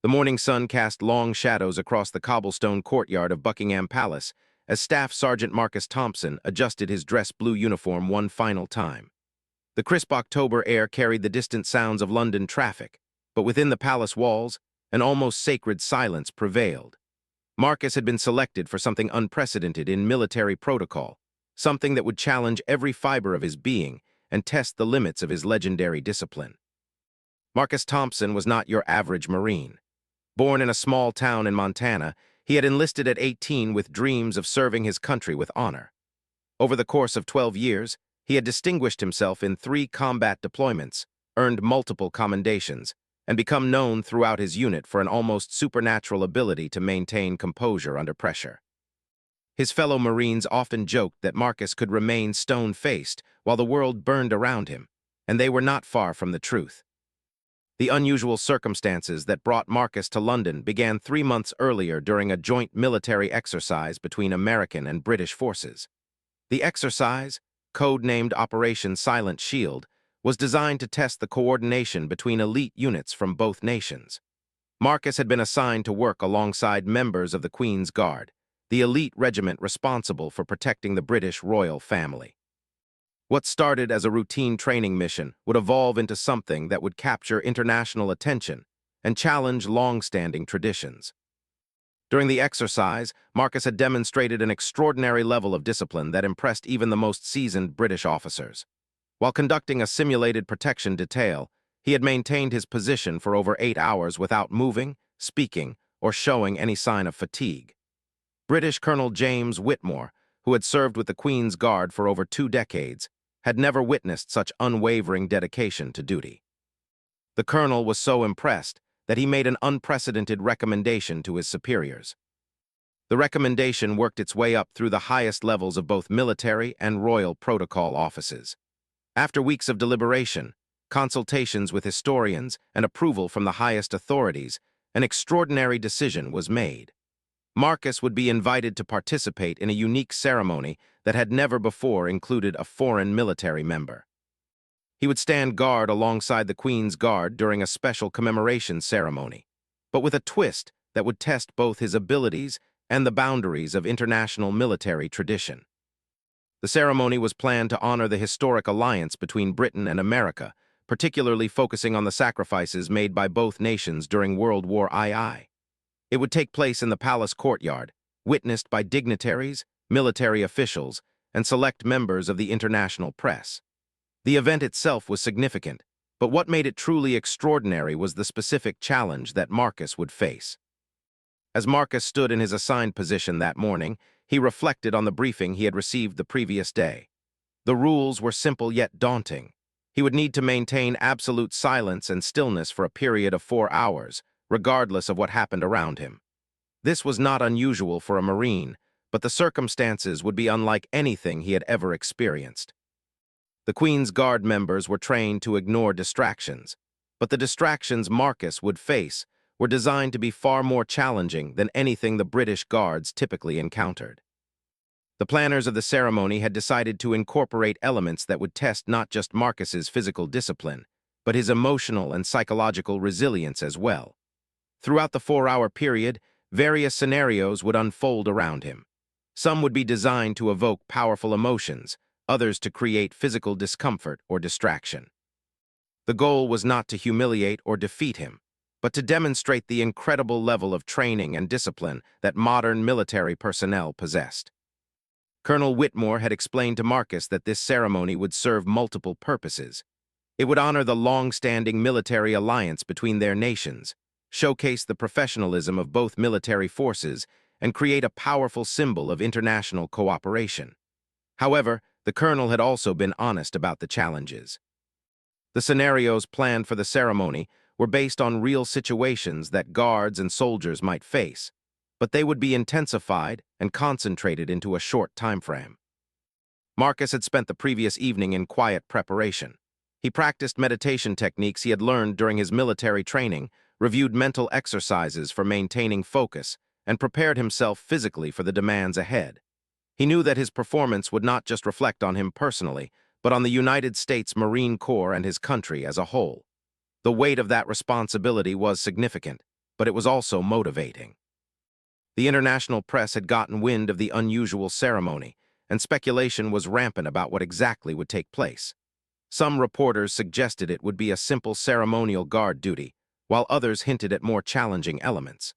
The morning sun cast long shadows across the cobblestone courtyard of Buckingham Palace as Staff Sergeant Marcus Thompson adjusted his dress blue uniform one final time. The crisp October air carried the distant sounds of London traffic, but within the palace walls, an almost sacred silence prevailed. Marcus had been selected for something unprecedented in military protocol, something that would challenge every fiber of his being and test the limits of his legendary discipline. Marcus Thompson was not your average Marine. Born in a small town in Montana, he had enlisted at 18 with dreams of serving his country with honor. Over the course of 12 years, he had distinguished himself in 3 combat deployments, earned multiple commendations, and become known throughout his unit for an almost supernatural ability to maintain composure under pressure. His fellow Marines often joked that Marcus could remain stone-faced while the world burned around him, and they were not far from the truth. The unusual circumstances that brought Marcus to London began 3 months earlier during a joint military exercise between American and British forces. The exercise, code-named Operation Silent Shield, was designed to test the coordination between elite units from both nations. Marcus had been assigned to work alongside members of the Queen's Guard, the elite regiment responsible for protecting the British royal family. What started as a routine training mission would evolve into something that would capture international attention and challenge long-standing traditions. During the exercise, Marcus had demonstrated an extraordinary level of discipline that impressed even the most seasoned British officers. While conducting a simulated protection detail, he had maintained his position for over 8 hours without moving, speaking, or showing any sign of fatigue. British Colonel James Whitmore, who had served with the Queen's Guard for over 2 decades, had never witnessed such unwavering dedication to duty. The colonel was so impressed that he made an unprecedented recommendation to his superiors. The recommendation worked its way up through the highest levels of both military and royal protocol offices. After weeks of deliberation, consultations with historians, and approval from the highest authorities, an extraordinary decision was made. Marcus would be invited to participate in a unique ceremony that had never before included a foreign military member. He would stand guard alongside the Queen's Guard during a special commemoration ceremony, but with a twist that would test both his abilities and the boundaries of international military tradition. The ceremony was planned to honor the historic alliance between Britain and America, particularly focusing on the sacrifices made by both nations during World War II. It would take place in the palace courtyard, witnessed by dignitaries, military officials, and select members of the international press. The event itself was significant, but what made it truly extraordinary was the specific challenge that Marcus would face. As Marcus stood in his assigned position that morning, he reflected on the briefing he had received the previous day. The rules were simple yet daunting. He would need to maintain absolute silence and stillness for a period of 4 hours, regardless of what happened around him. This was not unusual for a Marine, but the circumstances would be unlike anything he had ever experienced. The Queen's Guard members were trained to ignore distractions, but the distractions Marcus would face were designed to be far more challenging than anything the British Guards typically encountered. The planners of the ceremony had decided to incorporate elements that would test not just Marcus's physical discipline, but his emotional and psychological resilience as well. Throughout the 4-hour period, various scenarios would unfold around him. Some would be designed to evoke powerful emotions, others to create physical discomfort or distraction. The goal was not to humiliate or defeat him, but to demonstrate the incredible level of training and discipline that modern military personnel possessed. Colonel Whitmore had explained to Marcus that this ceremony would serve multiple purposes. It would honor the long-standing military alliance between their nations, showcase the professionalism of both military forces, and create a powerful symbol of international cooperation. However, the colonel had also been honest about the challenges. The scenarios planned for the ceremony were based on real situations that guards and soldiers might face, but they would be intensified and concentrated into a short time frame. Marcus had spent the previous evening in quiet preparation. He practiced meditation techniques he had learned during his military training, reviewed mental exercises for maintaining focus, and prepared himself physically for the demands ahead. He knew that his performance would not just reflect on him personally, but on the United States Marine Corps and his country as a whole. The weight of that responsibility was significant, but it was also motivating. The international press had gotten wind of the unusual ceremony, and speculation was rampant about what exactly would take place. Some reporters suggested it would be a simple ceremonial guard duty, while others hinted at more challenging elements.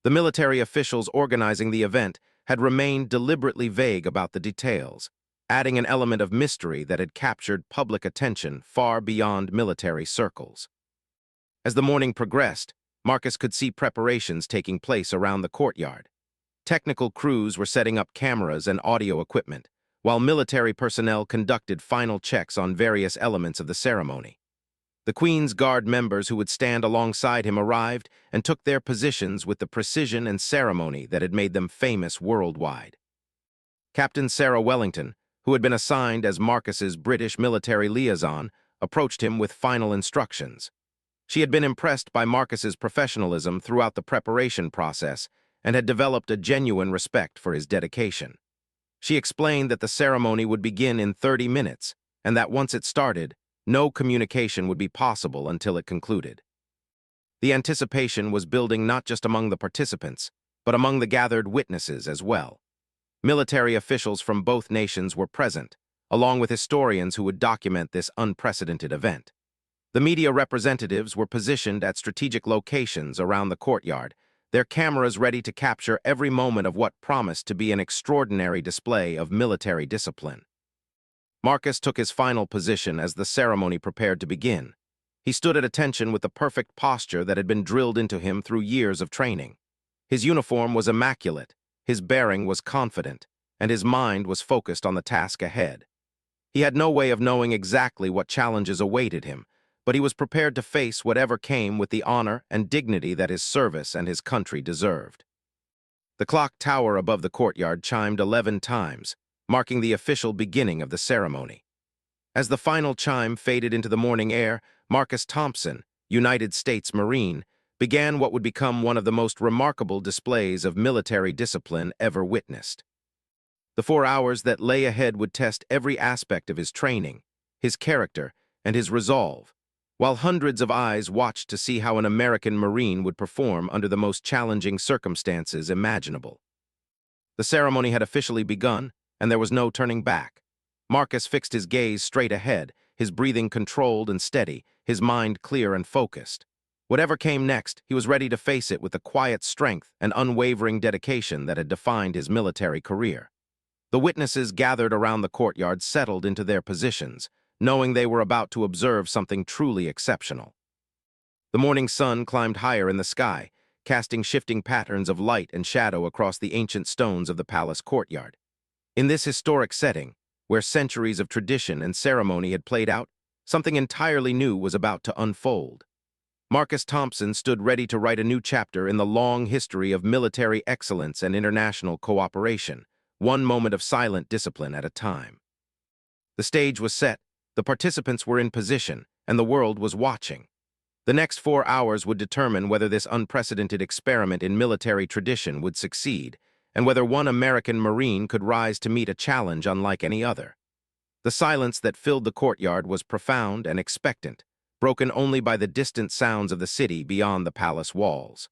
The military officials organizing the event had remained deliberately vague about the details, adding an element of mystery that had captured public attention far beyond military circles. As the morning progressed, Marcus could see preparations taking place around the courtyard. Technical crews were setting up cameras and audio equipment, while military personnel conducted final checks on various elements of the ceremony. The Queen's Guard members who would stand alongside him arrived and took their positions with the precision and ceremony that had made them famous worldwide. Captain Sarah Wellington, who had been assigned as Marcus's British military liaison, approached him with final instructions. She had been impressed by Marcus's professionalism throughout the preparation process and had developed a genuine respect for his dedication. She explained that the ceremony would begin in 30 minutes and that once it started, no communication would be possible until it concluded. The anticipation was building not just among the participants, but among the gathered witnesses as well. Military officials from both nations were present, along with historians who would document this unprecedented event. The media representatives were positioned at strategic locations around the courtyard, their cameras ready to capture every moment of what promised to be an extraordinary display of military discipline. Marcus took his final position as the ceremony prepared to begin. He stood at attention with the perfect posture that had been drilled into him through years of training. His uniform was immaculate, his bearing was confident, and his mind was focused on the task ahead. He had no way of knowing exactly what challenges awaited him, but he was prepared to face whatever came with the honor and dignity that his service and his country deserved. The clock tower above the courtyard chimed 11 times, marking the official beginning of the ceremony. As the final chime faded into the morning air, Marcus Thompson, United States Marine, began what would become one of the most remarkable displays of military discipline ever witnessed. The 4 hours that lay ahead would test every aspect of his training, his character, and his resolve, while hundreds of eyes watched to see how an American Marine would perform under the most challenging circumstances imaginable. The ceremony had officially begun, and there was no turning back. Marcus fixed his gaze straight ahead, his breathing controlled and steady, his mind clear and focused. Whatever came next, he was ready to face it with the quiet strength and unwavering dedication that had defined his military career. The witnesses gathered around the courtyard settled into their positions, knowing they were about to observe something truly exceptional. The morning sun climbed higher in the sky, casting shifting patterns of light and shadow across the ancient stones of the palace courtyard. In this historic setting, where centuries of tradition and ceremony had played out, something entirely new was about to unfold. Marcus Thompson stood ready to write a new chapter in the long history of military excellence and international cooperation, one moment of silent discipline at a time. The stage was set, the participants were in position, and the world was watching. The next 4 hours would determine whether this unprecedented experiment in military tradition would succeed, and whether one American Marine could rise to meet a challenge unlike any other. The silence that filled the courtyard was profound and expectant, broken only by the distant sounds of the city beyond the palace walls.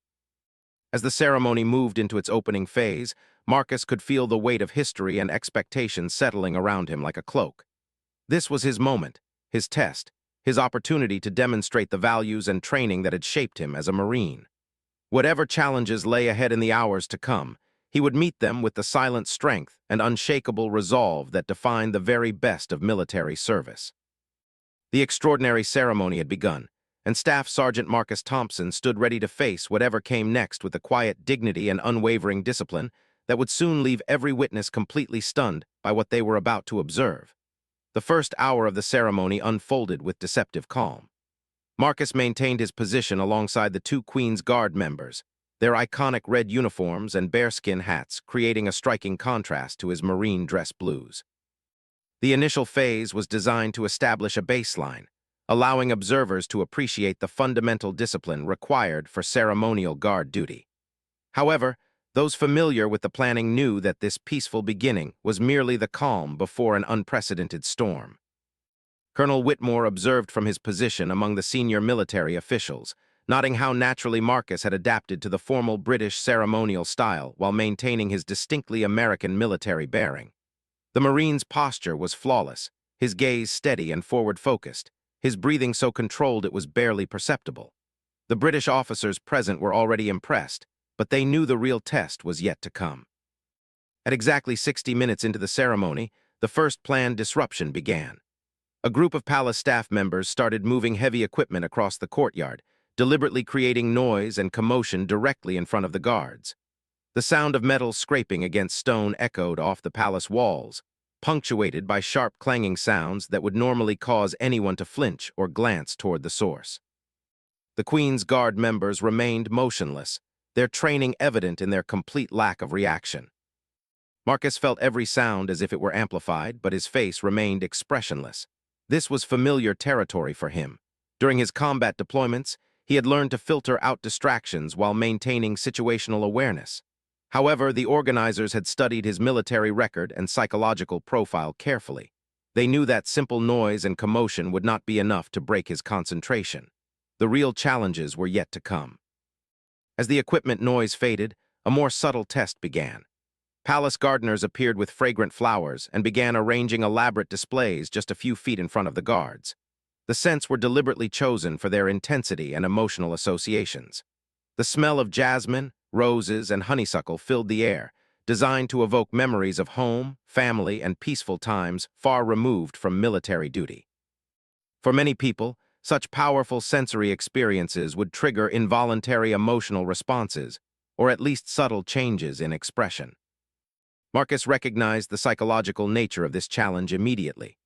As the ceremony moved into its opening phase, Marcus could feel the weight of history and expectation settling around him like a cloak. This was his moment, his test, his opportunity to demonstrate the values and training that had shaped him as a Marine. Whatever challenges lay ahead in the hours to come, he would meet them with the silent strength and unshakable resolve that defined the very best of military service. The extraordinary ceremony had begun, and Staff Sergeant Marcus Thompson stood ready to face whatever came next with the quiet dignity and unwavering discipline that would soon leave every witness completely stunned by what they were about to observe. The first hour of the ceremony unfolded with deceptive calm. Marcus maintained his position alongside the 2 Queen's Guard members, their iconic red uniforms and bearskin hats creating a striking contrast to his Marine dress blues. The initial phase was designed to establish a baseline, allowing observers to appreciate the fundamental discipline required for ceremonial guard duty. However, those familiar with the planning knew that this peaceful beginning was merely the calm before an unprecedented storm. Colonel Whitmore observed from his position among the senior military officials, noting how naturally Marcus had adapted to the formal British ceremonial style while maintaining his distinctly American military bearing. The Marine's posture was flawless, his gaze steady and forward-focused, his breathing so controlled it was barely perceptible. The British officers present were already impressed, but they knew the real test was yet to come. At exactly 60 minutes into the ceremony, the first planned disruption began. A group of palace staff members started moving heavy equipment across the courtyard, deliberately creating noise and commotion directly in front of the guards. The sound of metal scraping against stone echoed off the palace walls, punctuated by sharp clanging sounds that would normally cause anyone to flinch or glance toward the source. The Queen's Guard members remained motionless, their training evident in their complete lack of reaction. Marcus felt every sound as if it were amplified, but his face remained expressionless. This was familiar territory for him. During his combat deployments, he had learned to filter out distractions while maintaining situational awareness. However, the organizers had studied his military record and psychological profile carefully. They knew that simple noise and commotion would not be enough to break his concentration. The real challenges were yet to come. As the equipment noise faded, a more subtle test began. Palace gardeners appeared with fragrant flowers and began arranging elaborate displays just a few feet in front of the guards. The scents were deliberately chosen for their intensity and emotional associations. The smell of jasmine, roses, and honeysuckle filled the air, designed to evoke memories of home, family, and peaceful times far removed from military duty. For many people, such powerful sensory experiences would trigger involuntary emotional responses, or at least subtle changes in expression. Marcus recognized the psychological nature of this challenge immediately.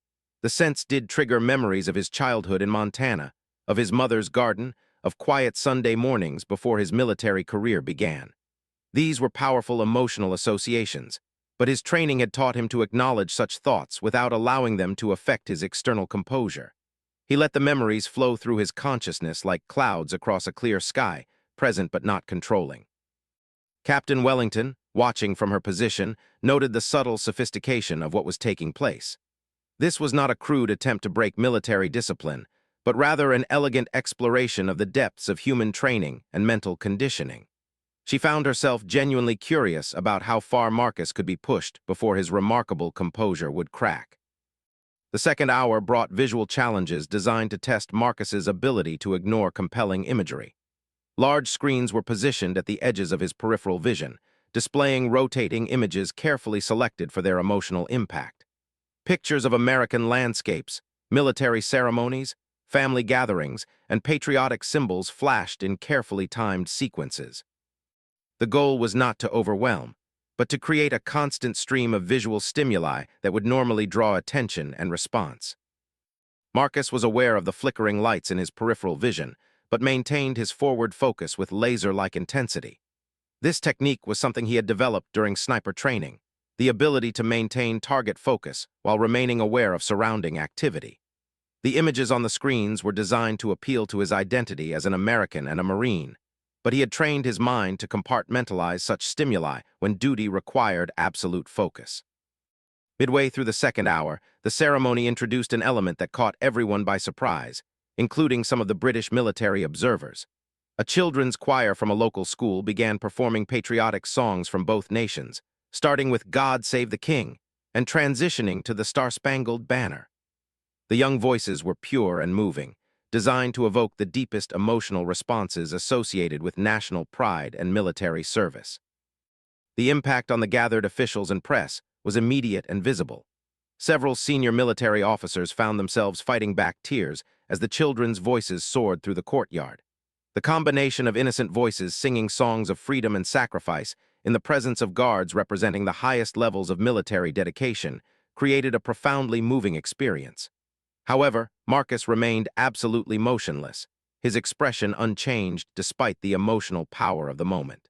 The scents did trigger memories of his childhood in Montana, of his mother's garden, of quiet Sunday mornings before his military career began. These were powerful emotional associations, but his training had taught him to acknowledge such thoughts without allowing them to affect his external composure. He let the memories flow through his consciousness like clouds across a clear sky, present but not controlling. Captain Wellington, watching from her position, noted the subtle sophistication of what was taking place. This was not a crude attempt to break military discipline, but rather an elegant exploration of the depths of human training and mental conditioning. She found herself genuinely curious about how far Marcus could be pushed before his remarkable composure would crack. The second hour brought visual challenges designed to test Marcus's ability to ignore compelling imagery. Large screens were positioned at the edges of his peripheral vision, displaying rotating images carefully selected for their emotional impact. Pictures of American landscapes, military ceremonies, family gatherings, and patriotic symbols flashed in carefully timed sequences. The goal was not to overwhelm, but to create a constant stream of visual stimuli that would normally draw attention and response. Marcus was aware of the flickering lights in his peripheral vision, but maintained his forward focus with laser-like intensity. This technique was something he had developed during sniper training, the ability to maintain target focus while remaining aware of surrounding activity. The images on the screens were designed to appeal to his identity as an American and a Marine, but he had trained his mind to compartmentalize such stimuli when duty required absolute focus. Midway through the second hour, the ceremony introduced an element that caught everyone by surprise, including some of the British military observers. A children's choir from a local school began performing patriotic songs from both nations, starting with "God Save the King" and transitioning to the Star-Spangled Banner. The young voices were pure and moving, designed to evoke the deepest emotional responses associated with national pride and military service. The impact on the gathered officials and press was immediate and visible. Several senior military officers found themselves fighting back tears as the children's voices soared through the courtyard. The combination of innocent voices singing songs of freedom and sacrifice in the presence of guards representing the highest levels of military dedication created a profoundly moving experience. However, Marcus remained absolutely motionless, his expression unchanged despite the emotional power of the moment.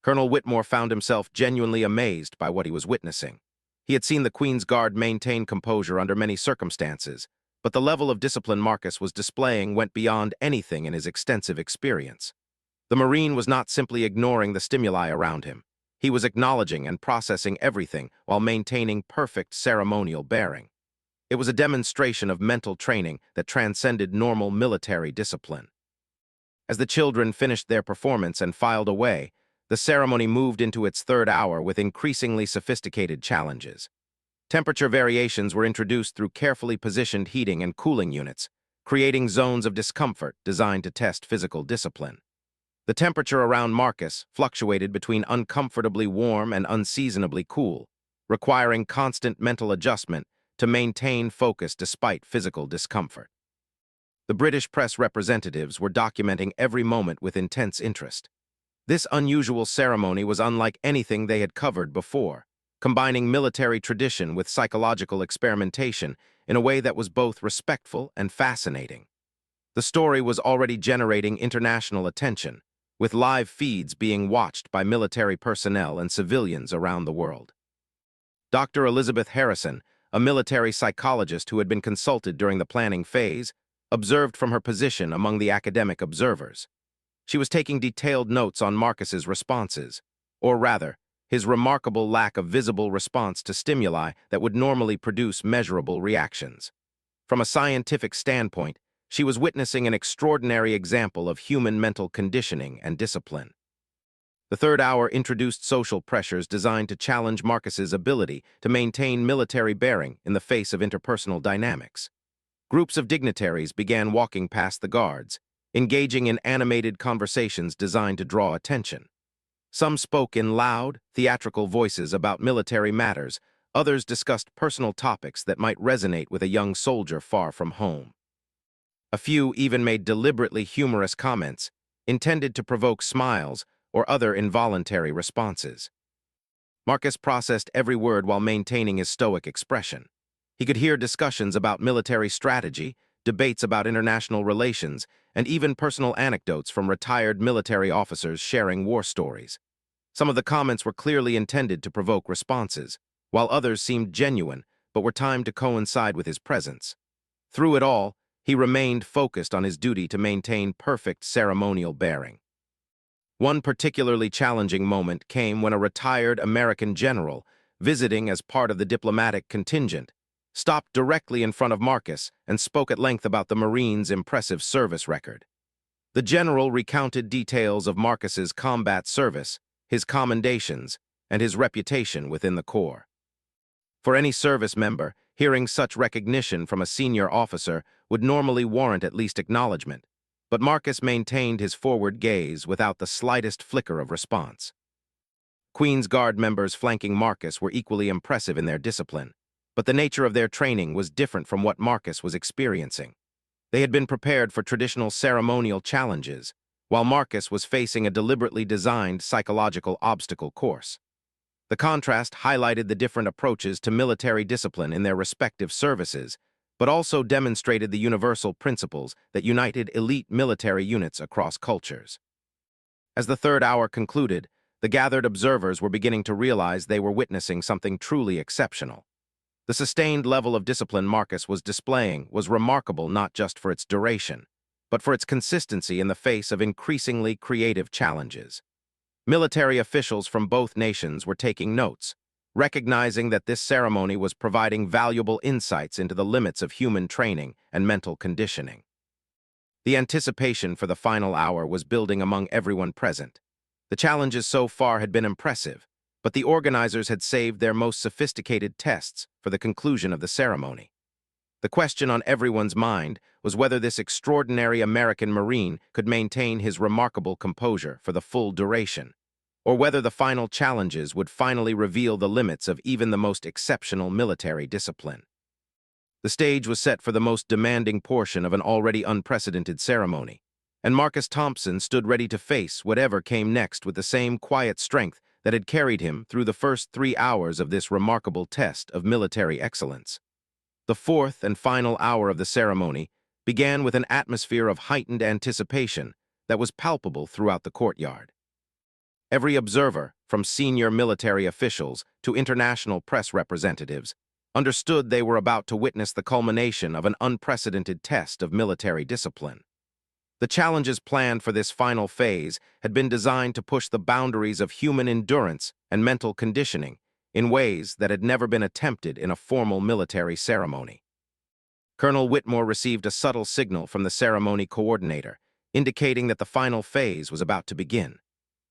Colonel Whitmore found himself genuinely amazed by what he was witnessing. He had seen the Queen's Guard maintain composure under many circumstances, but the level of discipline Marcus was displaying went beyond anything in his extensive experience. The Marine was not simply ignoring the stimuli around him. He was acknowledging and processing everything while maintaining perfect ceremonial bearing. It was a demonstration of mental training that transcended normal military discipline. As the children finished their performance and filed away, the ceremony moved into its third hour with increasingly sophisticated challenges. Temperature variations were introduced through carefully positioned heating and cooling units, creating zones of discomfort designed to test physical discipline. The temperature around Marcus fluctuated between uncomfortably warm and unseasonably cool, requiring constant mental adjustment to maintain focus despite physical discomfort. The British press representatives were documenting every moment with intense interest. This unusual ceremony was unlike anything they had covered before, combining military tradition with psychological experimentation in a way that was both respectful and fascinating. The story was already generating international attention, with live feeds being watched by military personnel and civilians around the world. Dr. Elizabeth Harrison, a military psychologist who had been consulted during the planning phase, observed from her position among the academic observers. She was taking detailed notes on Marcus's responses, or rather, his remarkable lack of visible response to stimuli that would normally produce measurable reactions. From a scientific standpoint, she was witnessing an extraordinary example of human mental conditioning and discipline. The third hour introduced social pressures designed to challenge Marcus's ability to maintain military bearing in the face of interpersonal dynamics. Groups of dignitaries began walking past the guards, engaging in animated conversations designed to draw attention. Some spoke in loud, theatrical voices about military matters, others discussed personal topics that might resonate with a young soldier far from home. A few even made deliberately humorous comments, intended to provoke smiles or other involuntary responses. Marcus processed every word while maintaining his stoic expression. He could hear discussions about military strategy, debates about international relations, and even personal anecdotes from retired military officers sharing war stories. Some of the comments were clearly intended to provoke responses, while others seemed genuine but were timed to coincide with his presence. Through it all, he remained focused on his duty to maintain perfect ceremonial bearing. One particularly challenging moment came when a retired American general, visiting as part of the diplomatic contingent, stopped directly in front of Marcus and spoke at length about the Marines' impressive service record. The general recounted details of Marcus's combat service, his commendations, and his reputation within the Corps. For any service member, hearing such recognition from a senior officer would normally warrant at least acknowledgement, but Marcus maintained his forward gaze without the slightest flicker of response. Queen's Guard members flanking Marcus were equally impressive in their discipline, but the nature of their training was different from what Marcus was experiencing. They had been prepared for traditional ceremonial challenges, while Marcus was facing a deliberately designed psychological obstacle course. The contrast highlighted the different approaches to military discipline in their respective services, but also demonstrated the universal principles that united elite military units across cultures. As the third hour concluded, the gathered observers were beginning to realize they were witnessing something truly exceptional. The sustained level of discipline Marcus was displaying was remarkable not just for its duration, but for its consistency in the face of increasingly creative challenges. Military officials from both nations were taking notes, recognizing that this ceremony was providing valuable insights into the limits of human training and mental conditioning. The anticipation for the final hour was building among everyone present. The challenges so far had been impressive, but the organizers had saved their most sophisticated tests for the conclusion of the ceremony. The question on everyone's mind was whether this extraordinary American Marine could maintain his remarkable composure for the full duration, or whether the final challenges would finally reveal the limits of even the most exceptional military discipline. The stage was set for the most demanding portion of an already unprecedented ceremony, and Marcus Thompson stood ready to face whatever came next with the same quiet strength that had carried him through the first 3 hours of this remarkable test of military excellence. The fourth and final hour of the ceremony began with an atmosphere of heightened anticipation that was palpable throughout the courtyard. Every observer, from senior military officials to international press representatives, understood they were about to witness the culmination of an unprecedented test of military discipline. The challenges planned for this final phase had been designed to push the boundaries of human endurance and mental conditioning in ways that had never been attempted in a formal military ceremony. Colonel Whitmore received a subtle signal from the ceremony coordinator, indicating that the final phase was about to begin.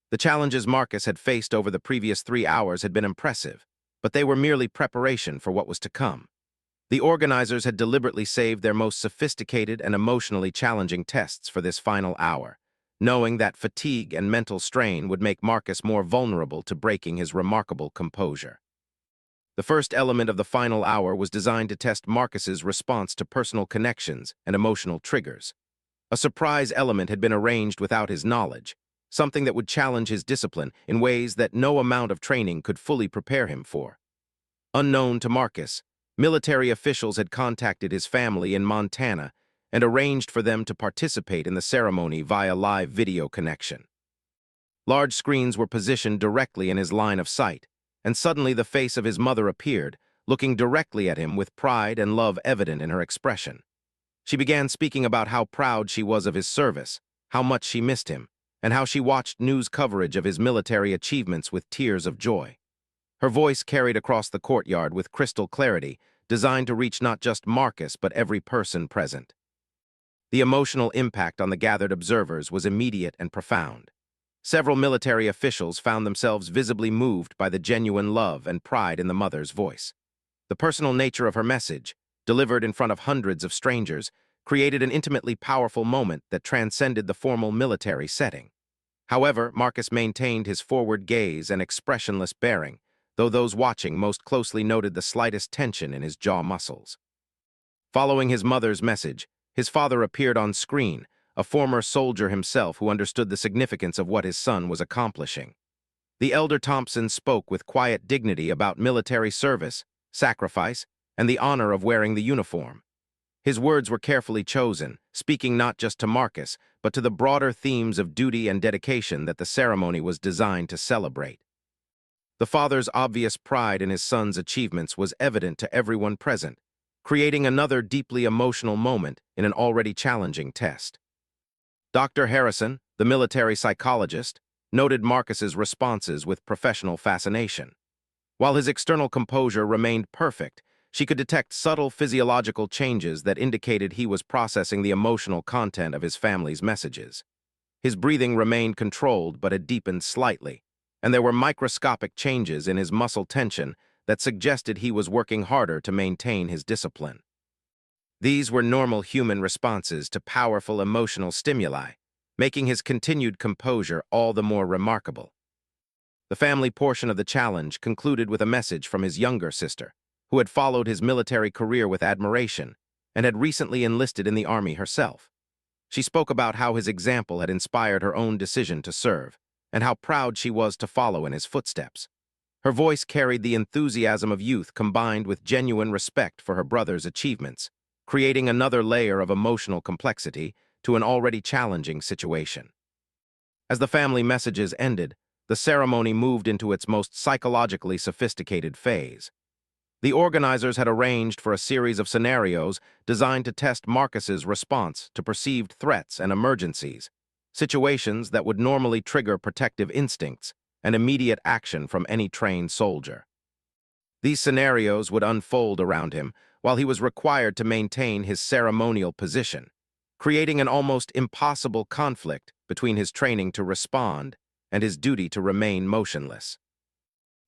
The challenges Marcus had faced over the previous 3 hours had been impressive, but they were merely preparation for what was to come. The organizers had deliberately saved their most sophisticated and emotionally challenging tests for this final hour, knowing that fatigue and mental strain would make Marcus more vulnerable to breaking his remarkable composure. The first element of the final hour was designed to test Marcus's response to personal connections and emotional triggers. A surprise element had been arranged without his knowledge, something that would challenge his discipline in ways that no amount of training could fully prepare him for. Unknown to Marcus, military officials had contacted his family in Montana and arranged for them to participate in the ceremony via live video connection. Large screens were positioned directly in his line of sight, and suddenly the face of his mother appeared, looking directly at him with pride and love evident in her expression. She began speaking about how proud she was of his service, how much she missed him, and how she watched news coverage of his military achievements with tears of joy. Her voice carried across the courtyard with crystal clarity, designed to reach not just Marcus but every person present. The emotional impact on the gathered observers was immediate and profound. Several military officials found themselves visibly moved by the genuine love and pride in the mother's voice. The personal nature of her message, delivered in front of hundreds of strangers, created an intimately powerful moment that transcended the formal military setting. However, Marcus maintained his forward gaze and expressionless bearing, though those watching most closely noted the slightest tension in his jaw muscles. Following his mother's message, his father appeared on screen, a former soldier himself who understood the significance of what his son was accomplishing. The elder Thompson spoke with quiet dignity about military service, sacrifice, and the honor of wearing the uniform. His words were carefully chosen, speaking not just to Marcus, but to the broader themes of duty and dedication that the ceremony was designed to celebrate. The father's obvious pride in his son's achievements was evident to everyone present, creating another deeply emotional moment in an already challenging test. Dr. Harrison, the military psychologist, noted Marcus's responses with professional fascination. While his external composure remained perfect, she could detect subtle physiological changes that indicated he was processing the emotional content of his family's messages. His breathing remained controlled but had deepened slightly, and there were microscopic changes in his muscle tension that suggested he was working harder to maintain his discipline. These were normal human responses to powerful emotional stimuli, making his continued composure all the more remarkable. The family portion of the challenge concluded with a message from his younger sister, who had followed his military career with admiration and had recently enlisted in the army herself. She spoke about how his example had inspired her own decision to serve, and how proud she was to follow in his footsteps. Her voice carried the enthusiasm of youth combined with genuine respect for her brother's achievements, creating another layer of emotional complexity to an already challenging situation. As the family messages ended, the ceremony moved into its most psychologically sophisticated phase. The organizers had arranged for a series of scenarios designed to test Marcus's response to perceived threats and emergencies, situations that would normally trigger protective instincts and immediate action from any trained soldier. These scenarios would unfold around him while he was required to maintain his ceremonial position, creating an almost impossible conflict between his training to respond and his duty to remain motionless.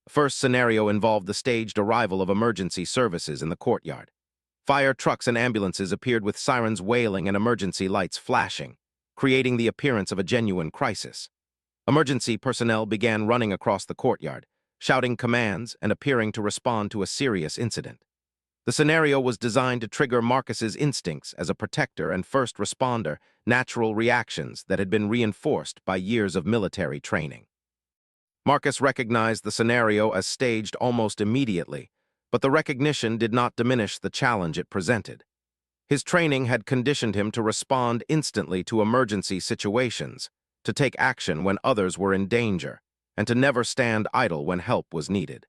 The first scenario involved the staged arrival of emergency services in the courtyard. Fire trucks and ambulances appeared with sirens wailing and emergency lights flashing, creating the appearance of a genuine crisis. Emergency personnel began running across the courtyard, shouting commands and appearing to respond to a serious incident. The scenario was designed to trigger Marcus's instincts as a protector and first responder, natural reactions that had been reinforced by years of military training. Marcus recognized the scenario as staged almost immediately, but the recognition did not diminish the challenge it presented. His training had conditioned him to respond instantly to emergency situations, to take action when others were in danger, and to never stand idle when help was needed.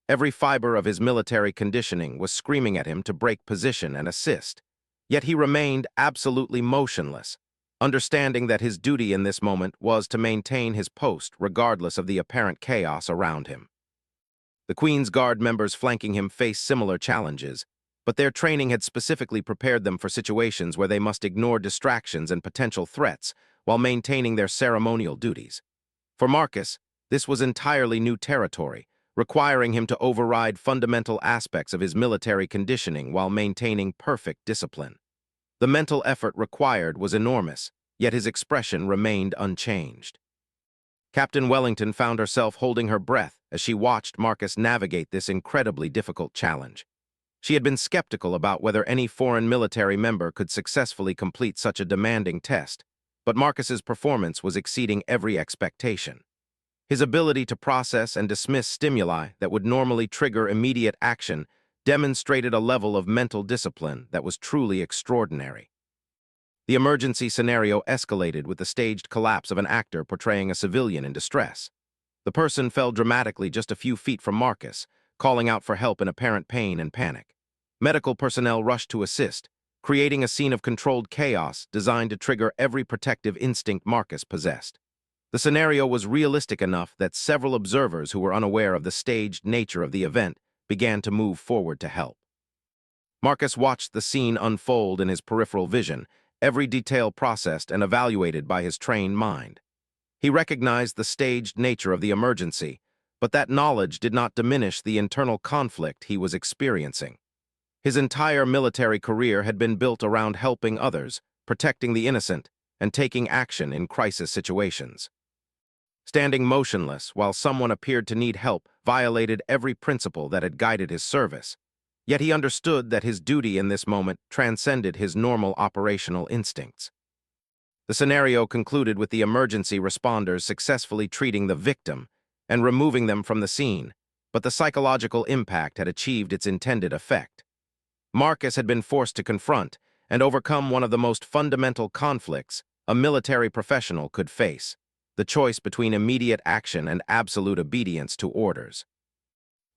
Every fiber of his military conditioning was screaming at him to break position and assist, yet he remained absolutely motionless, understanding that his duty in this moment was to maintain his post regardless of the apparent chaos around him. The Queen's Guard members flanking him faced similar challenges, but their training had specifically prepared them for situations where they must ignore distractions and potential threats while maintaining their ceremonial duties. For Marcus, this was entirely new territory, requiring him to override fundamental aspects of his military conditioning while maintaining perfect discipline. The mental effort required was enormous, yet his expression remained unchanged. Captain Wellington found herself holding her breath as she watched Marcus navigate this incredibly difficult challenge. She had been skeptical about whether any foreign military member could successfully complete such a demanding test, but Marcus's performance was exceeding every expectation. His ability to process and dismiss stimuli that would normally trigger immediate action demonstrated a level of mental discipline that was truly extraordinary. The emergency scenario escalated with the staged collapse of an actor portraying a civilian in distress. The person fell dramatically just a few feet from Marcus, calling out for help in apparent pain and panic. Medical personnel rushed to assist, creating a scene of controlled chaos designed to trigger every protective instinct Marcus possessed. The scenario was realistic enough that several observers who were unaware of the staged nature of the event began to move forward to help. Marcus watched the scene unfold in his peripheral vision, every detail processed and evaluated by his trained mind. He recognized the staged nature of the emergency, but that knowledge did not diminish the internal conflict he was experiencing. His entire military career had been built around helping others, protecting the innocent, and taking action in crisis situations. Standing motionless while someone appeared to need help violated every principle that had guided his service. Yet he understood that his duty in this moment transcended his normal operational instincts. The scenario concluded with the emergency responders successfully treating the victim and removing them from the scene, but the psychological impact had achieved its intended effect. Marcus had been forced to confront and overcome one of the most fundamental conflicts a military professional could face: the choice between immediate action and absolute obedience to orders.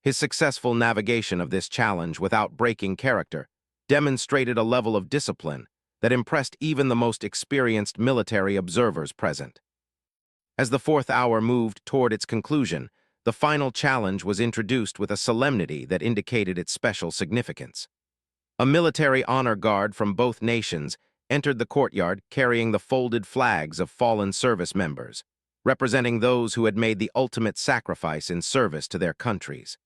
His successful navigation of this challenge without breaking character demonstrated a level of discipline that impressed even the most experienced military observers present. As the fourth hour moved toward its conclusion, the final challenge was introduced with a solemnity that indicated its special significance. A military honor guard from both nations entered the courtyard carrying the folded flags of fallen service members, representing those who had made the ultimate sacrifice in service to their countries.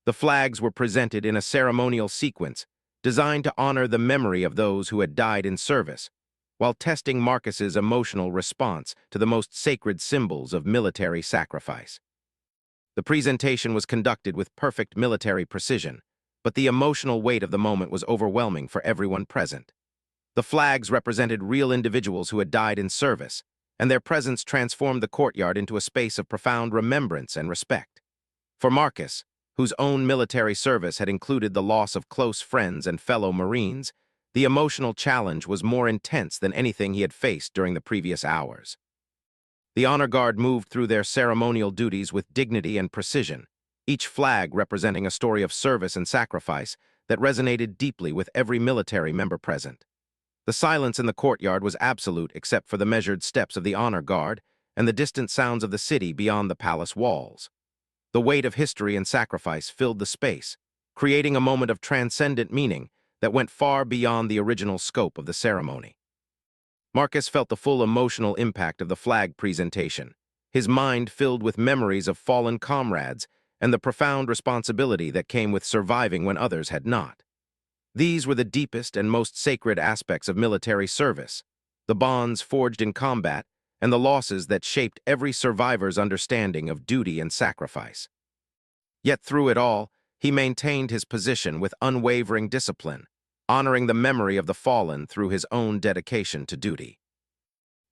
The flags were presented in a ceremonial sequence designed to honor the memory of those who had died in service, while testing Marcus's emotional response to the most sacred symbols of military sacrifice. The presentation was conducted with perfect military precision, but the emotional weight of the moment was overwhelming for everyone present. The flags represented real individuals who had died in service, and their presence transformed the courtyard into a space of profound remembrance and respect. For Marcus, whose own military service had included the loss of close friends and fellow Marines, the emotional challenge was more intense than anything he had faced during the previous hours. The honor guard moved through their ceremonial duties with dignity and precision, each flag representing a story of service and sacrifice that resonated deeply with every military member present. The silence in the courtyard was absolute except for the measured steps of the honor guard and the distant sounds of the city beyond the palace walls. The weight of history and sacrifice filled the space, creating a moment of transcendent meaning that went far beyond the original scope of the ceremony. Marcus felt the full emotional impact of the flag presentation, his mind filled with memories of fallen comrades and the profound responsibility that came with surviving when others had not. These were the deepest and most sacred aspects of military service, the bonds forged in combat and the losses that shaped every survivor's understanding of duty and sacrifice. Yet through it all, he maintained his position with unwavering discipline, honoring the memory of the fallen through his own dedication to duty.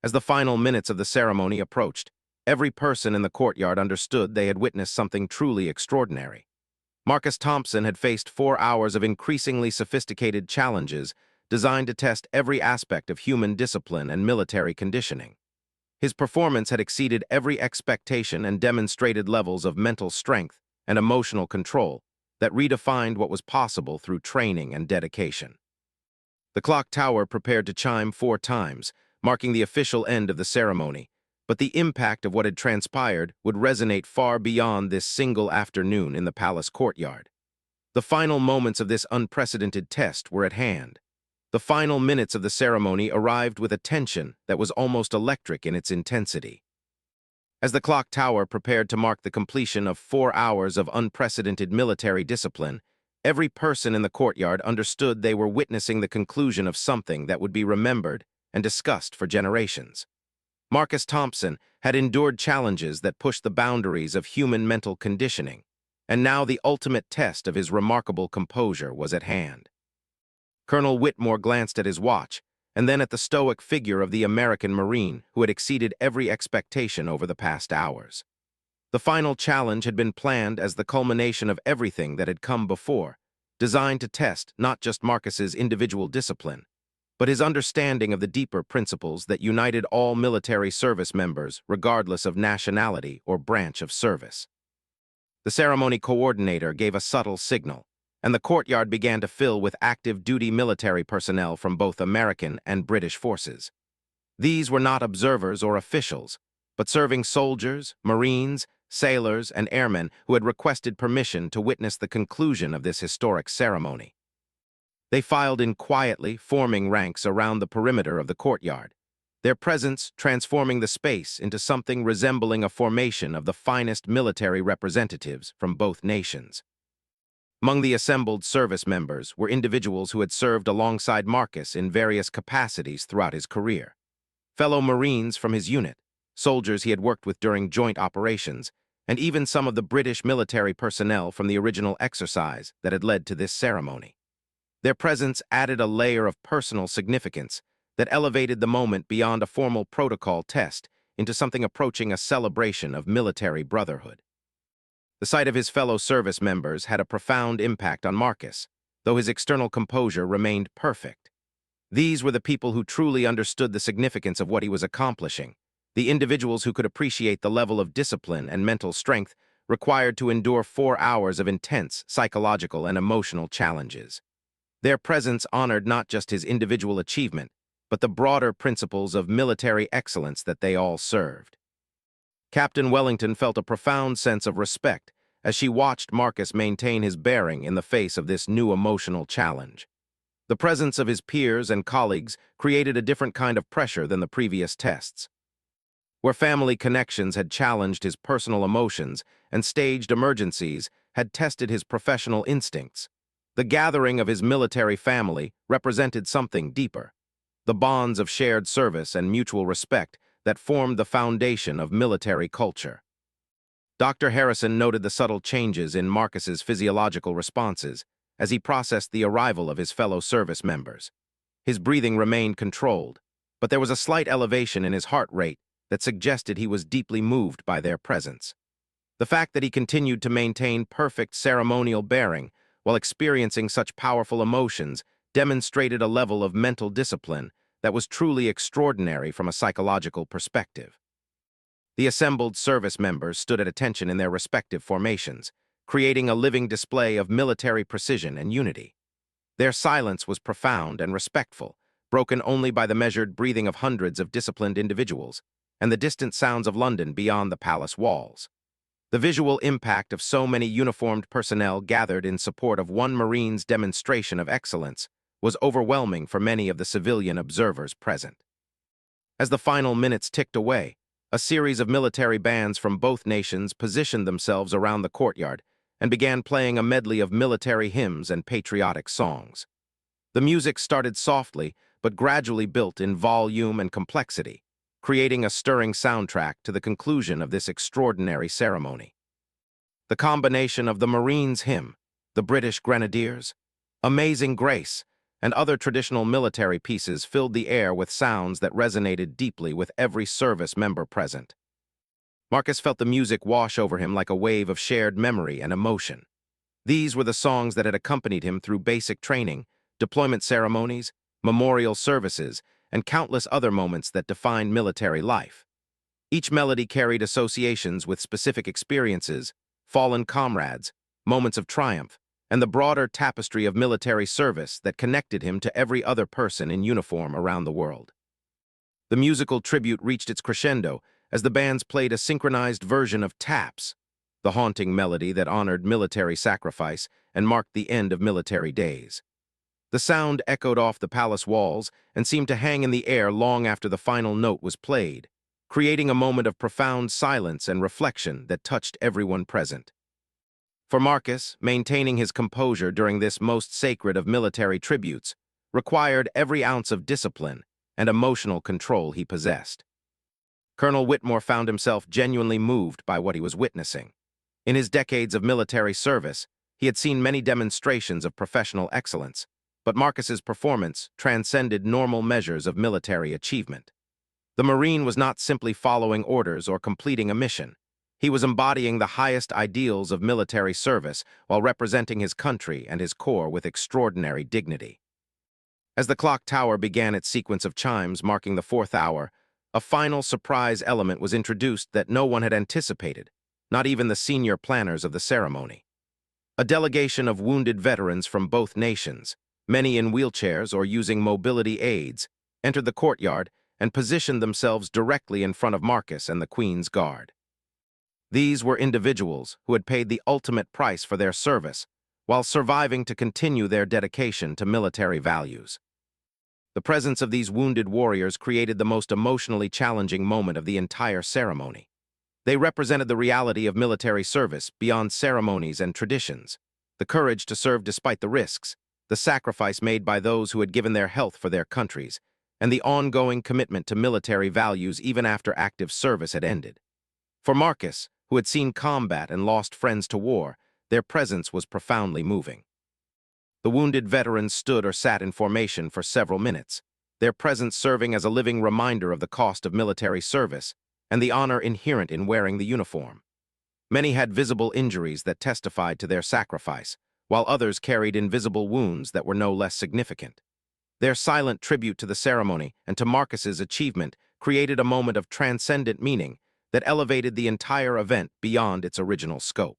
As the final minutes of the ceremony approached, every person in the courtyard understood they had witnessed something truly extraordinary. Marcus Thompson had faced 4 hours of increasingly sophisticated challenges designed to test every aspect of human discipline and military conditioning. His performance had exceeded every expectation and demonstrated levels of mental strength and emotional control that redefined what was possible through training and dedication. The clock tower prepared to chime 4 times, marking the official end of the ceremony, but the impact of what had transpired would resonate far beyond this single afternoon in the palace courtyard. The final moments of this unprecedented test were at hand. The final minutes of the ceremony arrived with a tension that was almost electric in its intensity. As the clock tower prepared to mark the completion of 4 hours of unprecedented military discipline, every person in the courtyard understood they were witnessing the conclusion of something that would be remembered and discussed for generations. Marcus Thompson had endured challenges that pushed the boundaries of human mental conditioning, and now the ultimate test of his remarkable composure was at hand. Colonel Whitmore glanced at his watch, and then at the stoic figure of the American Marine who had exceeded every expectation over the past hours. The final challenge had been planned as the culmination of everything that had come before, designed to test not just Marcus's individual discipline, but his understanding of the deeper principles that united all military service members regardless of nationality or branch of service. The ceremony coordinator gave a subtle signal, and the courtyard began to fill with active-duty military personnel from both American and British forces. These were not observers or officials, but serving soldiers, Marines, sailors, and airmen who had requested permission to witness the conclusion of this historic ceremony. They filed in quietly, forming ranks around the perimeter of the courtyard, their presence transforming the space into something resembling a formation of the finest military representatives from both nations. Among the assembled service members were individuals who had served alongside Marcus in various capacities throughout his career. Fellow Marines from his unit, soldiers he had worked with during joint operations, and even some of the British military personnel from the original exercise that had led to this ceremony. Their presence added a layer of personal significance that elevated the moment beyond a formal protocol test into something approaching a celebration of military brotherhood. The sight of his fellow service members had a profound impact on Marcus, though his external composure remained perfect. These were the people who truly understood the significance of what he was accomplishing, the individuals who could appreciate the level of discipline and mental strength required to endure 4 hours of intense psychological and emotional challenges. Their presence honored not just his individual achievement, but the broader principles of military excellence that they all served. Captain Wellington felt a profound sense of respect as she watched Marcus maintain his bearing in the face of this new emotional challenge. The presence of his peers and colleagues created a different kind of pressure than the previous tests. Where family connections had challenged his personal emotions and staged emergencies had tested his professional instincts, the gathering of his military family represented something deeper, the bonds of shared service and mutual respect that formed the foundation of military culture. Dr. Harrison noted the subtle changes in Marcus's physiological responses as he processed the arrival of his fellow service members. His breathing remained controlled, but there was a slight elevation in his heart rate that suggested he was deeply moved by their presence. The fact that he continued to maintain perfect ceremonial bearing while experiencing such powerful emotions demonstrated a level of mental discipline that was truly extraordinary from a psychological perspective. The assembled service members stood at attention in their respective formations, creating a living display of military precision and unity. Their silence was profound and respectful, broken only by the measured breathing of hundreds of disciplined individuals and the distant sounds of London beyond the palace walls. The visual impact of so many uniformed personnel gathered in support of one Marine's demonstration of excellence was overwhelming for many of the civilian observers present. As the final minutes ticked away, a series of military bands from both nations positioned themselves around the courtyard and began playing a medley of military hymns and patriotic songs. The music started softly, but gradually built in volume and complexity, creating a stirring soundtrack to the conclusion of this extraordinary ceremony. The combination of the Marines' hymn, the British Grenadiers, Amazing Grace, and other traditional military pieces filled the air with sounds that resonated deeply with every service member present. Marcus felt the music wash over him like a wave of shared memory and emotion. These were the songs that had accompanied him through basic training, deployment ceremonies, memorial services, and countless other moments that defined military life. Each melody carried associations with specific experiences, fallen comrades, moments of triumph, and the broader tapestry of military service that connected him to every other person in uniform around the world. The musical tribute reached its crescendo as the bands played a synchronized version of Taps, the haunting melody that honored military sacrifice and marked the end of military days. The sound echoed off the palace walls and seemed to hang in the air long after the final note was played, creating a moment of profound silence and reflection that touched everyone present. For Marcus, maintaining his composure during this most sacred of military tributes required every ounce of discipline and emotional control he possessed. Colonel Whitmore found himself genuinely moved by what he was witnessing. In his decades of military service, he had seen many demonstrations of professional excellence, but Marcus's performance transcended normal measures of military achievement. The Marine was not simply following orders or completing a mission. He was embodying the highest ideals of military service while representing his country and his corps with extraordinary dignity. As the clock tower began its sequence of chimes marking the 4th hour, a final surprise element was introduced that no one had anticipated, not even the senior planners of the ceremony. A delegation of wounded veterans from both nations, many in wheelchairs or using mobility aids, entered the courtyard and positioned themselves directly in front of Marcus and the Queen's Guard. These were individuals who had paid the ultimate price for their service, while surviving to continue their dedication to military values. The presence of these wounded warriors created the most emotionally challenging moment of the entire ceremony. They represented the reality of military service beyond ceremonies and traditions, the courage to serve despite the risks, the sacrifice made by those who had given their health for their countries, and the ongoing commitment to military values even after active service had ended. For Marcus, who had seen combat and lost friends to war, their presence was profoundly moving. The wounded veterans stood or sat in formation for several minutes, their presence serving as a living reminder of the cost of military service and the honor inherent in wearing the uniform. Many had visible injuries that testified to their sacrifice, while others carried invisible wounds that were no less significant. Their silent tribute to the ceremony and to Marcus's achievement created a moment of transcendent meaning that elevated the entire event beyond its original scope.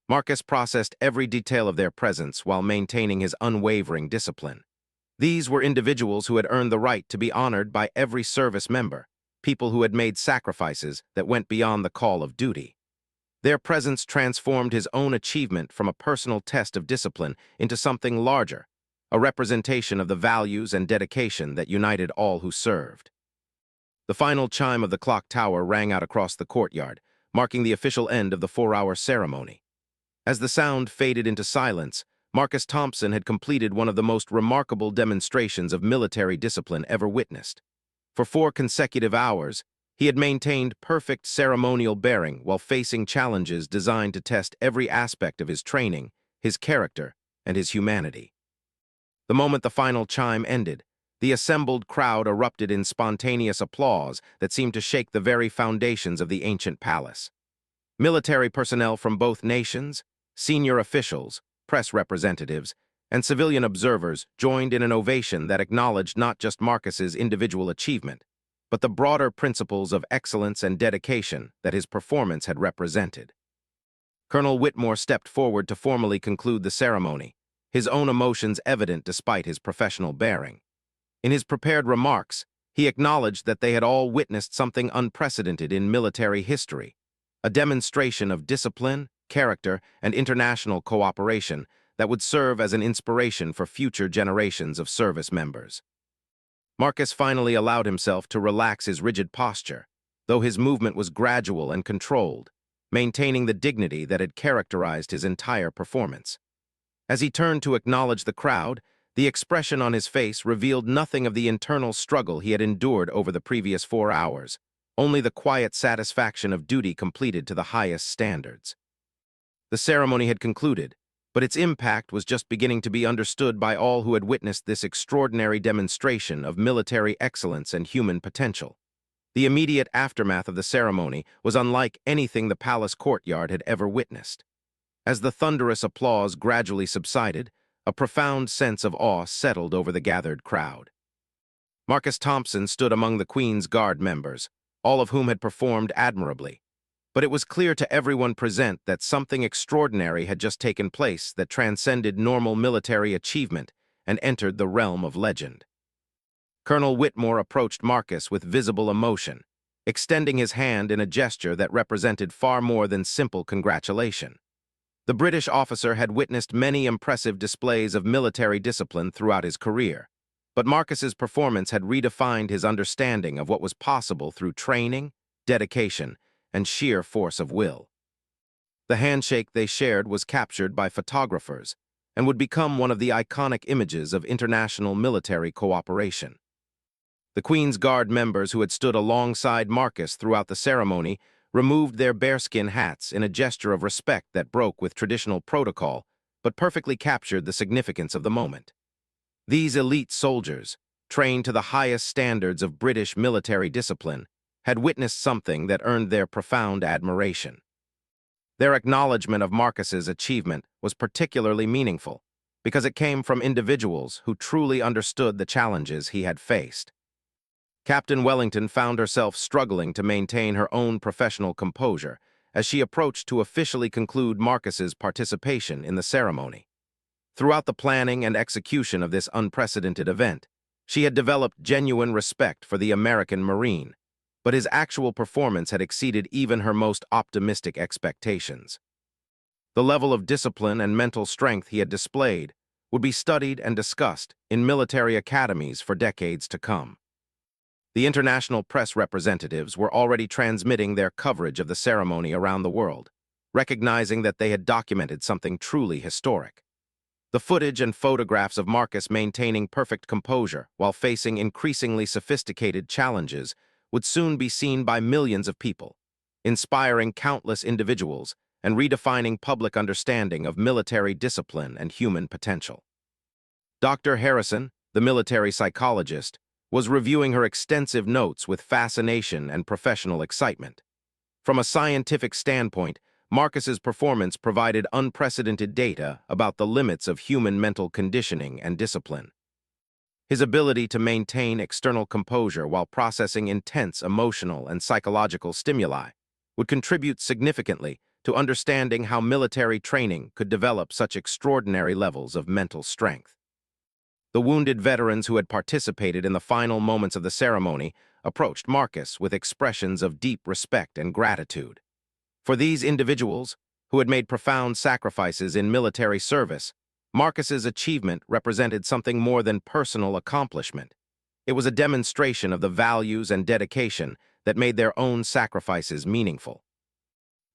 Marcus processed every detail of their presence while maintaining his unwavering discipline. These were individuals who had earned the right to be honored by every service member, people who had made sacrifices that went beyond the call of duty. Their presence transformed his own achievement from a personal test of discipline into something larger, a representation of the values and dedication that united all who served. The final chime of the clock tower rang out across the courtyard, marking the official end of the 4-hour ceremony. As the sound faded into silence, Marcus Thompson had completed one of the most remarkable demonstrations of military discipline ever witnessed. For 4 consecutive hours, he had maintained perfect ceremonial bearing while facing challenges designed to test every aspect of his training, his character, and his humanity. The moment the final chime ended, the assembled crowd erupted in spontaneous applause that seemed to shake the very foundations of the ancient palace. Military personnel from both nations, senior officials, press representatives, and civilian observers joined in an ovation that acknowledged not just Marcus's individual achievement, but the broader principles of excellence and dedication that his performance had represented. Colonel Whitmore stepped forward to formally conclude the ceremony, his own emotions evident despite his professional bearing. In his prepared remarks, he acknowledged that they had all witnessed something unprecedented in military history, a demonstration of discipline, character, and international cooperation that would serve as an inspiration for future generations of service members. Marcus finally allowed himself to relax his rigid posture, though his movement was gradual and controlled, maintaining the dignity that had characterized his entire performance. As he turned to acknowledge the crowd, the expression on his face revealed nothing of the internal struggle he had endured over the previous 4 hours, only the quiet satisfaction of duty completed to the highest standards. The ceremony had concluded, but its impact was just beginning to be understood by all who had witnessed this extraordinary demonstration of military excellence and human potential. The immediate aftermath of the ceremony was unlike anything the palace courtyard had ever witnessed. As the thunderous applause gradually subsided, a profound sense of awe settled over the gathered crowd. Marcus Thompson stood among the Queen's Guard members, all of whom had performed admirably. But it was clear to everyone present that something extraordinary had just taken place that transcended normal military achievement and entered the realm of legend. Colonel Whitmore approached Marcus with visible emotion, extending his hand in a gesture that represented far more than simple congratulation. The British officer had witnessed many impressive displays of military discipline throughout his career, but Marcus's performance had redefined his understanding of what was possible through training, dedication, and sheer force of will. The handshake they shared was captured by photographers and would become one of the iconic images of international military cooperation. The Queen's Guard members who had stood alongside Marcus throughout the ceremony removed their bearskin hats in a gesture of respect that broke with traditional protocol, but perfectly captured the significance of the moment. These elite soldiers, trained to the highest standards of British military discipline, had witnessed something that earned their profound admiration. Their acknowledgement of Marcus's achievement was particularly meaningful because it came from individuals who truly understood the challenges he had faced. Captain Wellington found herself struggling to maintain her own professional composure as she approached to officially conclude Marcus's participation in the ceremony. Throughout the planning and execution of this unprecedented event, she had developed genuine respect for the American Marine, but his actual performance had exceeded even her most optimistic expectations. The level of discipline and mental strength he had displayed would be studied and discussed in military academies for decades to come. The international press representatives were already transmitting their coverage of the ceremony around the world, recognizing that they had documented something truly historic. The footage and photographs of Marcus maintaining perfect composure while facing increasingly sophisticated challenges would soon be seen by millions of people, inspiring countless individuals and redefining public understanding of military discipline and human potential. Dr. Harrison, the military psychologist, was reviewing her extensive notes with fascination and professional excitement. From a scientific standpoint, Marcus's performance provided unprecedented data about the limits of human mental conditioning and discipline. His ability to maintain external composure while processing intense emotional and psychological stimuli would contribute significantly to understanding how military training could develop such extraordinary levels of mental strength. The wounded veterans who had participated in the final moments of the ceremony approached Marcus with expressions of deep respect and gratitude. For these individuals, who had made profound sacrifices in military service, Marcus's achievement represented something more than personal accomplishment. It was a demonstration of the values and dedication that made their own sacrifices meaningful.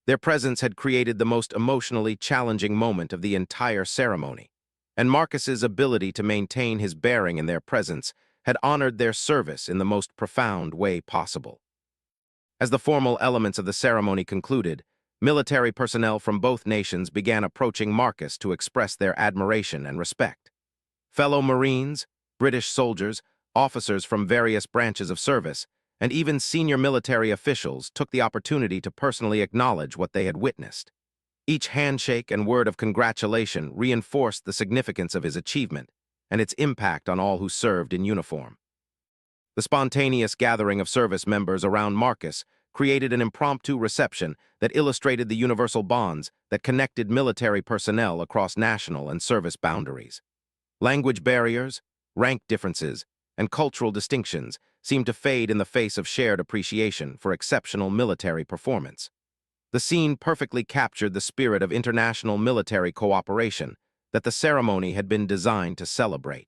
Their presence had created the most emotionally challenging moment of the entire ceremony, and Marcus's ability to maintain his bearing in their presence had honored their service in the most profound way possible. As the formal elements of the ceremony concluded, military personnel from both nations began approaching Marcus to express their admiration and respect. Fellow Marines, British soldiers, officers from various branches of service, and even senior military officials took the opportunity to personally acknowledge what they had witnessed. Each handshake and word of congratulation reinforced the significance of his achievement and its impact on all who served in uniform. The spontaneous gathering of service members around Marcus created an impromptu reception that illustrated the universal bonds that connected military personnel across national and service boundaries. Language barriers, rank differences, and cultural distinctions seemed to fade in the face of shared appreciation for exceptional military performance. The scene perfectly captured the spirit of international military cooperation that the ceremony had been designed to celebrate.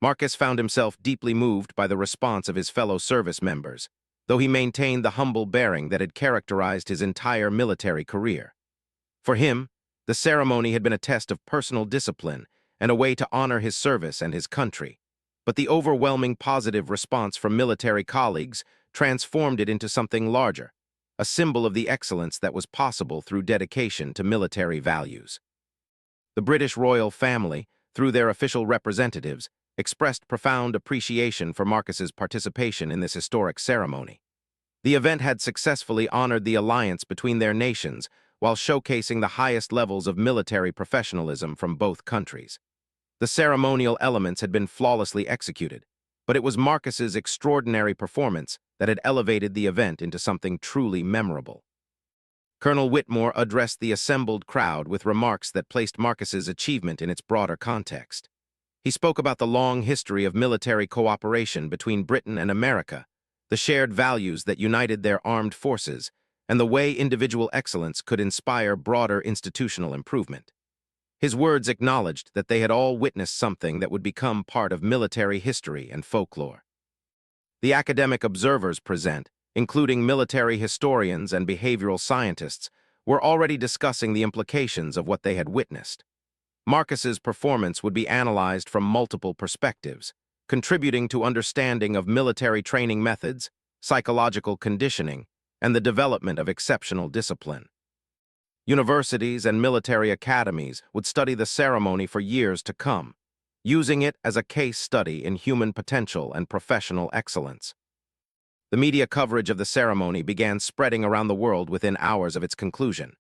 Marcus found himself deeply moved by the response of his fellow service members, though he maintained the humble bearing that had characterized his entire military career. For him, the ceremony had been a test of personal discipline and a way to honor his service and his country, but the overwhelming positive response from military colleagues transformed it into something larger, a symbol of the excellence that was possible through dedication to military values. The British royal family, through their official representatives, expressed profound appreciation for Marcus's participation in this historic ceremony. The event had successfully honored the alliance between their nations while showcasing the highest levels of military professionalism from both countries. The ceremonial elements had been flawlessly executed, but it was Marcus's extraordinary performance that had elevated the event into something truly memorable. Colonel Whitmore addressed the assembled crowd with remarks that placed Marcus's achievement in its broader context. He spoke about the long history of military cooperation between Britain and America, the shared values that united their armed forces, and the way individual excellence could inspire broader institutional improvement. His words acknowledged that they had all witnessed something that would become part of military history and folklore. The academic observers present, including military historians and behavioral scientists, were already discussing the implications of what they had witnessed. Marcus's performance would be analyzed from multiple perspectives, contributing to understanding of military training methods, psychological conditioning, and the development of exceptional discipline. Universities and military academies would study the ceremony for years to come, using it as a case study in human potential and professional excellence. The media coverage of the ceremony began spreading around the world within hours of its conclusion.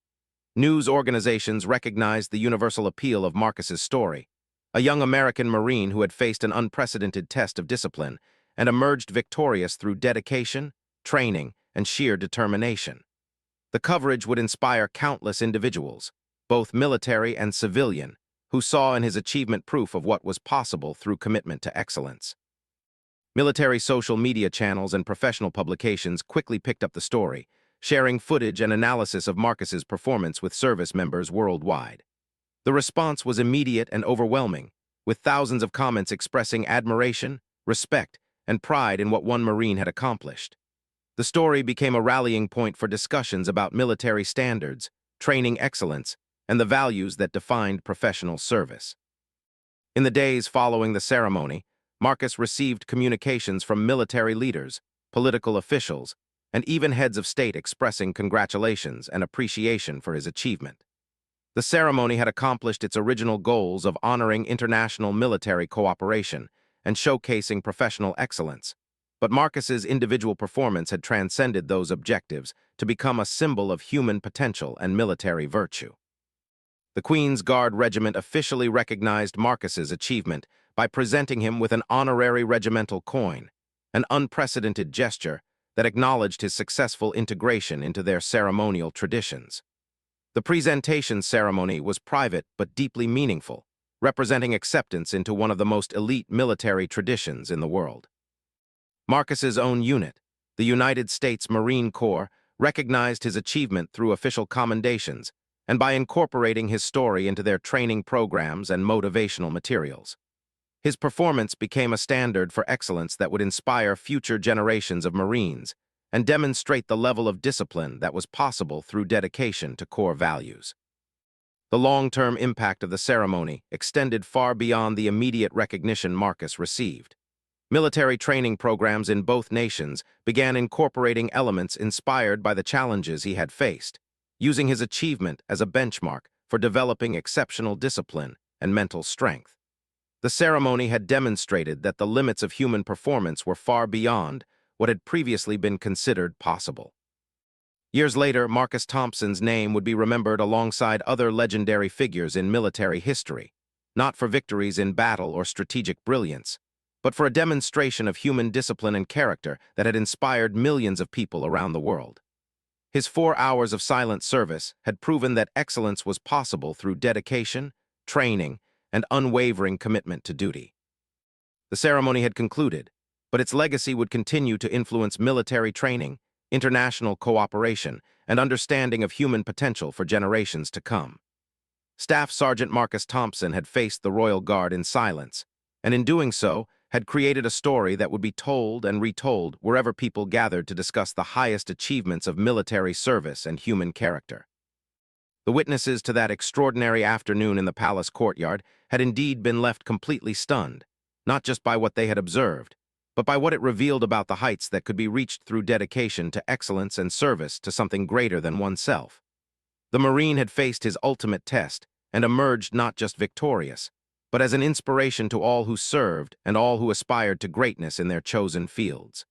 News organizations recognized the universal appeal of Marcus's story, a young American Marine who had faced an unprecedented test of discipline and emerged victorious through dedication, training, and sheer determination. The coverage would inspire countless individuals, both military and civilian, who saw in his achievement proof of what was possible through commitment to excellence. Military social media channels and professional publications quickly picked up the story, sharing footage and analysis of Marcus's performance with service members worldwide. The response was immediate and overwhelming, with thousands of comments expressing admiration, respect, and pride in what one Marine had accomplished. The story became a rallying point for discussions about military standards, training excellence, and the values that defined professional service. In the days following the ceremony, Marcus received communications from military leaders, political officials, and even heads of state expressing congratulations and appreciation for his achievement. The ceremony had accomplished its original goals of honoring international military cooperation and showcasing professional excellence, but Marcus's individual performance had transcended those objectives to become a symbol of human potential and military virtue. The Queen's Guard Regiment officially recognized Marcus's achievement by presenting him with an honorary regimental coin, an unprecedented gesture that acknowledged his successful integration into their ceremonial traditions. The presentation ceremony was private but deeply meaningful, representing acceptance into one of the most elite military traditions in the world. Marcus's own unit, the United States Marine Corps, recognized his achievement through official commendations and by incorporating his story into their training programs and motivational materials. His performance became a standard for excellence that would inspire future generations of Marines and demonstrate the level of discipline that was possible through dedication to core values. The long-term impact of the ceremony extended far beyond the immediate recognition Marcus received. Military training programs in both nations began incorporating elements inspired by the challenges he had faced, using his achievement as a benchmark for developing exceptional discipline and mental strength. The ceremony had demonstrated that the limits of human performance were far beyond what had previously been considered possible. Years later, Marcus Thompson's name would be remembered alongside other legendary figures in military history, not for victories in battle or strategic brilliance, but for a demonstration of human discipline and character that had inspired millions of people around the world. His 4 hours of silent service had proven that excellence was possible through dedication, training, and unwavering commitment to duty. The ceremony had concluded, but its legacy would continue to influence military training, international cooperation, and understanding of human potential for generations to come. Staff Sergeant Marcus Thompson had faced the Royal Guard in silence, and in doing so, had created a story that would be told and retold wherever people gathered to discuss the highest achievements of military service and human character. The witnesses to that extraordinary afternoon in the palace courtyard had indeed been left completely stunned, not just by what they had observed, but by what it revealed about the heights that could be reached through dedication to excellence and service to something greater than oneself. The Marine had faced his ultimate test and emerged not just victorious, but as an inspiration to all who served and all who aspired to greatness in their chosen fields.